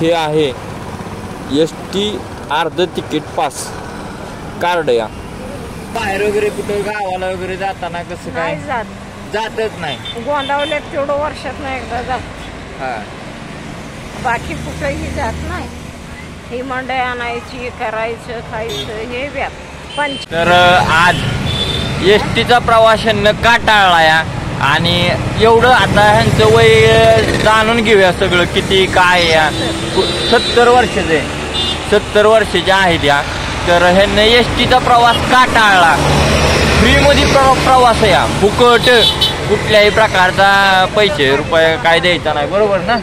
हे आहे एसटी अर्ध तिकीट पास कार्ड या बाहेर वगैरे कुठं गावाला वगैरे जाताना कसं काय जातच नाही गोंदावल्यात तेवढं वर्षात नाही एकदा जात हा बाकी कुठेही जात नाही ही मंडई आणायची करायचं खायचं हे व्याप तर आज एसटीचा प्रवाशांना का टाळला या आणि एवढं आता ह्यांचं वय जाणून घेऊया सगळं किती काय या 70 वर्षाचे 70 वर्षाचे आहेत या तर ह्यांना एसटीचा प्रवास का टाळला फ्रीमध्ये प्रवास या फुकट कुठल्याही प्रकारचा पैसे रुपये काय द्यायचा नाही बरोबर ना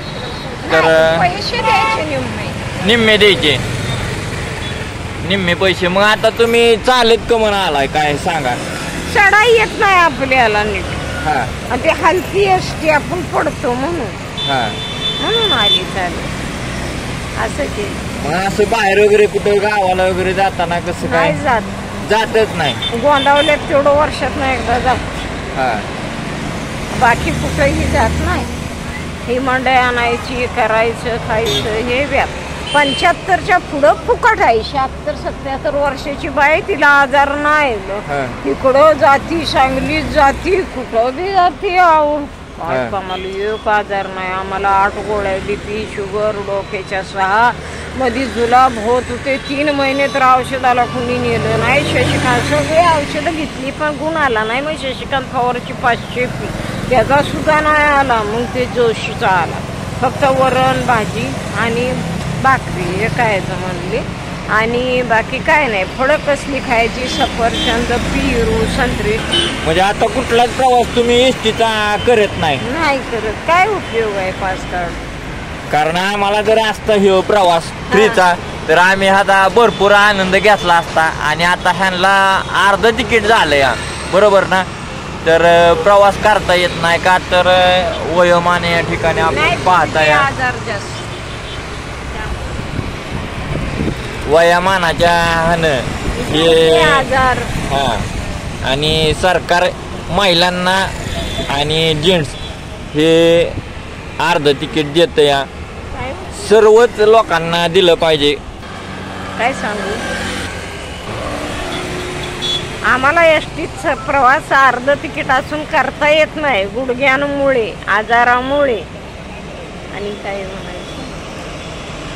तर पैसे द्यायचे निम्मे द्यायचे निम्मे पैसे मग आता तुम्ही चालत का म्हणा आलाय काय सांगा चढाई येत नाही आपल्याला नीट हा आणि ते हलकी एसटी आपण पडतो म्हणून हा म्हणून आली चालेल असं केलं मग असं बाहेर वगैरे कुठं गावाला वगैरे जाताना कसं काय नाही जात जातच नाही गोंदावल्यात तेवढं वर्षात नाही एकदा जात हा बाकी कुठेही जात नाही ही मंडई आणायची करायचं खायचं हे व्याप 75च्या पुढं फुकट आहे 76-77 वर्षाची बाई तिला आजार नाही इकडं जाती सांगलीत जाती कुठं बी जाती आम्हाला एक आजार नाही आम्हाला 8 गोळ्या बीपी शुगर डोक्याच्या 6 मध्ये जुलाब होत होते 3 महिने तर औषधाला कुणी नेलं नाही शशिकांत सगळे औषधं घेतली पण गुण आला नाही मग शशिकांत पवारची 500 फी त्याचा सुद्धा नाही आला मग ते जोशीचा आला फक्त वरण भाजी आणि भाकरी हे खायचं म्हणले आणि बाकी काय नाही फळं कसली खायची सफरचंद पेरू संत्री म्हणजे आता कुठलाच प्रवास तुम्ही एसटीचा करत नाही करत काय उपयोग आहे पास कार्ड कारण आम्हाला जर असता हे प्रवास फ्रीचा तर आम्ही आता भरपूर आनंद घेतला असता आणि आता ह्यांना अर्ध तिकीट झालं या बरोबर ना तर प्रवास करता येत नाही का तर वयोमान या ठिकाणी आपण पाहता या आजार जास्त वयामानाच्या हे आजार हा आणि सरकार महिलांना आणि जेंट्स हे अर्ध तिकीट देत या सर्वच लोकांना दिलं पाहिजे काय सांगू आम्हाला एसटीचा प्रवास अर्ध तिकीट असून करता येत नाही गुडघ्यांमुळे आजारामुळे आणि काय म्हणायचं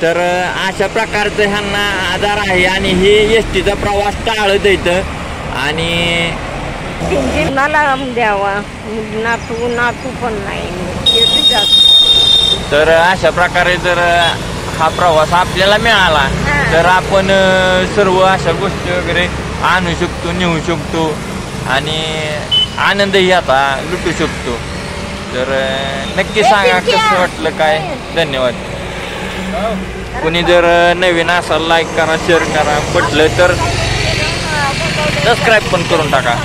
तर अशा प्रकारचं ह्यांना आजार आहे आणि हे एसटीचा प्रवास टाळत येतं आणि कुणाला द्यावा नातू पण नाही जास्त तर अशा प्रकारे जर हा प्रवास आपल्याला मिळाला तर आपण सर्व अशा गोष्टी वगैरे आणू शकतो नेऊ शकतो आणि आनंदही आता लुटू शकतो तर नक्की सांगा कसं वाटलं काय धन्यवाद कोणी जर नवीन असाल लाईक करा शेअर करा पटलं तर सबस्क्राईब पण करून टाका